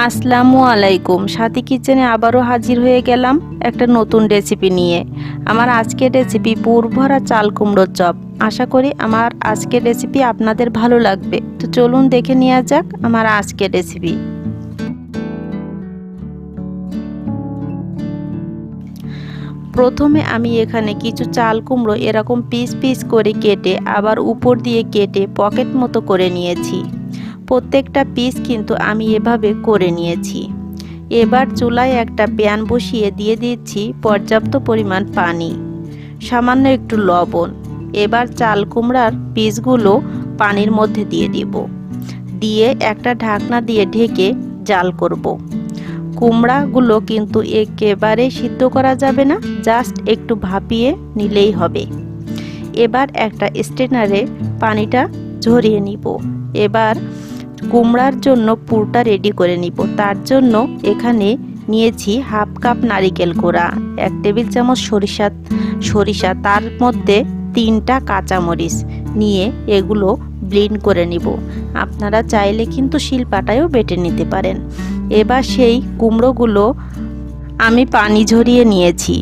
আসসালামু আলাইকুম। সাথী কিচেনে আবারও হাজির হয়ে গেলাম একটা নতুন রেসিপি নিয়ে। আমার আজকের রেসিপি পুর ভরা চাল কুমড়োর চপ। আশা করি আমার আজকের রেসিপি আপনাদের ভালো লাগবে। তো চলুন দেখে নেওয়া যাক আমার আজকের রেসিপি। প্রথমে আমি এখানে কিছু চাল কুমড়ো এরকম পিস পিস করে কেটে আবার উপর দিয়ে কেটে পকেট মতো করে নিয়েছি। প্রত্যেকটা পিস কিন্তু আমি এভাবে করে নিয়েছি। এবার চুলায় একটা প্যান বসিয়ে দিয়ে দিচ্ছি পর্যাপ্ত পরিমাণ পানি, সামান্য একটু লবণ। এবার চাল কুমড়ার পিসগুলো পানির মধ্যে দিয়ে দিব, দিয়ে একটা ঢাকনা দিয়ে ঢেকে জাল করব। কুমড়াগুলো কিন্তু একেবারে সিদ্ধ করা যাবে না, জাস্ট একটু ভাপিয়ে নিলেই হবে। এবার একটা স্ট্রেনারে পানিটা ঝরিয়ে নিব। এবার কুমড়ার জন্য পুরটা রেডি করে নিব। তার জন্য এখানে নিয়েছি হাফ কাপ নারিকেল কোড়া, 1 টেবিল চামচ সরিষা, তার মধ্যে 3টা কাঁচামরিচ নিয়ে এগুলো ব্লেন্ড করে নিব। আপনারা চাইলে কিন্তু শিলপাটায়ও বেটে নিতে পারেন। এবার সেই কুমড়োগুলো আমি পানি ঝরিয়ে নিয়েছি।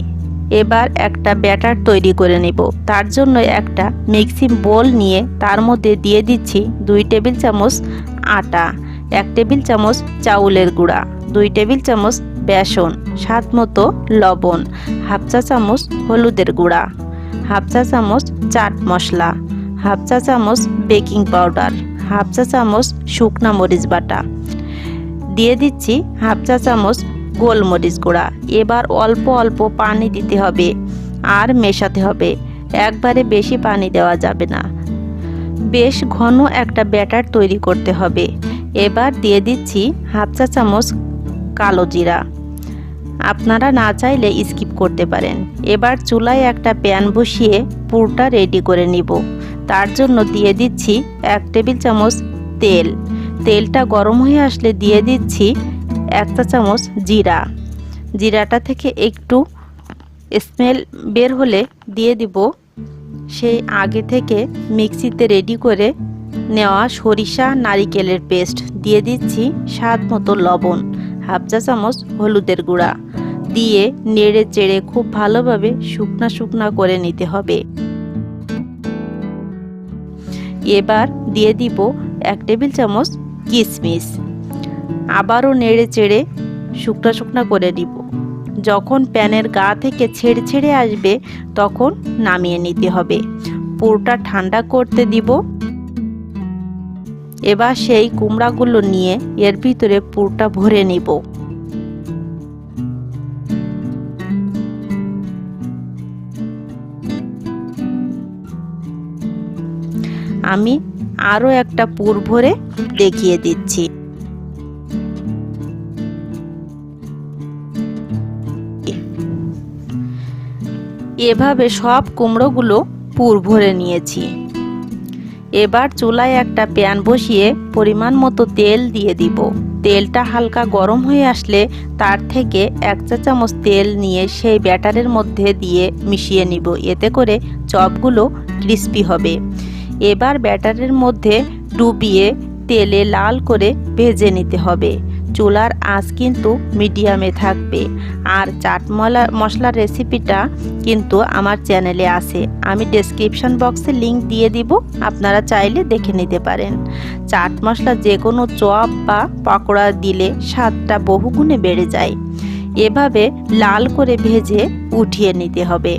এবার একটা ব্যাটার তৈরি করে নেব। তার জন্য একটা মিক্সিং বোল নিয়ে তার মধ্যে দিয়ে দিচ্ছি 2 টেবিল চামচ আটা, 1 টেবিল চামচ চাউলের গুঁড়া, 2 টেবিল চামচ বেসন, স্বাদ মতো লবণ, হাফ চা চামচ হলুদের গুঁড়া, হাফ চা চামচ চাট মশলা, হাফ চা চামচ বেকিং পাউডার, হাফ চা চামচ শুকনা মরিচ বাটা, দিয়ে দিচ্ছি হাফ চা চামচ গোলমরিচ গুঁড়া। এবার অল্প অল্প পানি দিতে হবে আর মেশাতে হবে, একবারে বেশি পানি দেওয়া যাবে না। বেশ ঘন একটা ব্যাটার তৈরি করতে হবে। এবার দিয়ে দিচ্ছি হাফ চা চামচ কালো জিরা, আপনারা না চাইলে স্কিপ করতে পারেন। এবার চুলায় একটা প্যান বসিয়ে পুরটা রেডি করে নিব। তার জন্য দিয়ে দিচ্ছি 1 টেবিল চামচ তেল। তেলটা গরম হয়ে আসলে দিয়ে দিচ্ছি 1 চা চামচ জিরাটা থেকে একটু স্মেল বের হলে দিয়ে দিব সেই আগে থেকে মিক্সিতে রেডি করে নেওয়া সরিষা নারিকেলের পেস্ট, দিয়ে দিচ্ছি স্বাদ মতো লবণ, হাফ চা চামচ হলুদের গুঁড়া, দিয়ে নেড়ে চেড়ে খুব ভালোভাবে শুকনা করে নিতে হবে। এবার দিয়ে দিব 1 টেবিল চামচ কিশমিশ, আবারও নেড়ে চেড়ে শুকনা করে নিব। যখন প্যানের গা থেকে ছেড়ে আসবে তখন নামিয়ে নিতে হবে। পুরটা ঠান্ডা করতে দিব। এবার সেই কুমড়াগুলো নিয়ে এর ভিতরে পুরটা ভরে নিব। আমি আরও একটা পুর ভরে দেখিয়ে দিচ্ছি। এভাবে সব কুমড়োগুলো পুর ভরে নিয়েছি। এবার চুলায় একটা প্যান বসিয়ে পরিমাণ মতো তেল দিয়ে দিব। তেলটা হালকা গরম হয়ে আসলে তার থেকে 1 চা চামচ তেল নিয়ে সেই ব্যাটারের মধ্যে দিয়ে মিশিয়ে নিব, এতে করে চপগুলো ক্রিস্পি হবে। এবার ব্যাটারের মধ্যে ডুবিয়ে তেলে লাল করে ভেজে নিতে হবে। চুলার আঁচ কিন্তু মিডিয়ামে থাকবে। আর চাট মশলার রেসিপিটা কিন্তু আমার চ্যানেলে আছে, আমি ডেসক্রিপশন বক্সে লিংক দিয়ে দিব, আপনারা চাইলে দেখে নিতে পারেন। চাট মশলা যে কোনো চপ বা পকোড়া দিলে স্বাদটা বহুগুণে বেড়ে যায়। এভাবে লাল করে ভেজে উঠিয়ে নিতে হবে।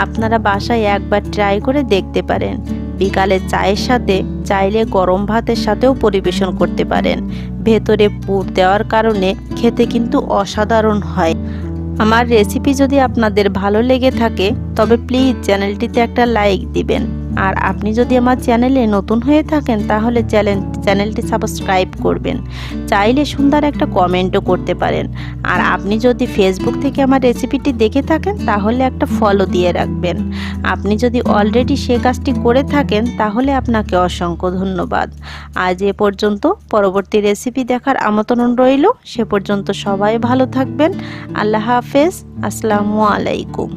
আপনারা বাসায় একবার ট্রাই করে দেখতে পারেন। বিকালে চায়ের সাথে, চাইলে গরম ভাতের সাথেও পরিবেশন করতে পারেন। ভেতরে পুর দেওয়ার কারণে খেতে কিন্তু অসাধারণ হয়। আমার রেসিপি যদি আপনাদের ভালো লেগে থাকে তবে প্লিজ চ্যানেলটিতে একটা লাইক দিবেন। আর আপনি যদি আমার চ্যানেলে নতুন হয়ে থাকেন তাহলে চ্যানেলটি সাবস্ক্রাইব করবেন। চাইলে সুন্দর একটা কমেন্টও করতে পারেন। আর আপনি যদি ফেসবুক থেকে আমার রেসিপিটি দেখে থাকেন তাহলে একটা ফলো দিয়ে রাখবেন। আপনি যদি অলরেডি সে কাজটি করে থাকেন তাহলে আপনাকে অসংখ্য ধন্যবাদ। আজ এ পর্যন্ত, পরবর্তী রেসিপি দেখার আমন্ত্রণ রইল। সে পর্যন্ত সবাই ভালো থাকবেন। আল্লাহ হাফেজ। আসসালামু আলাইকুম।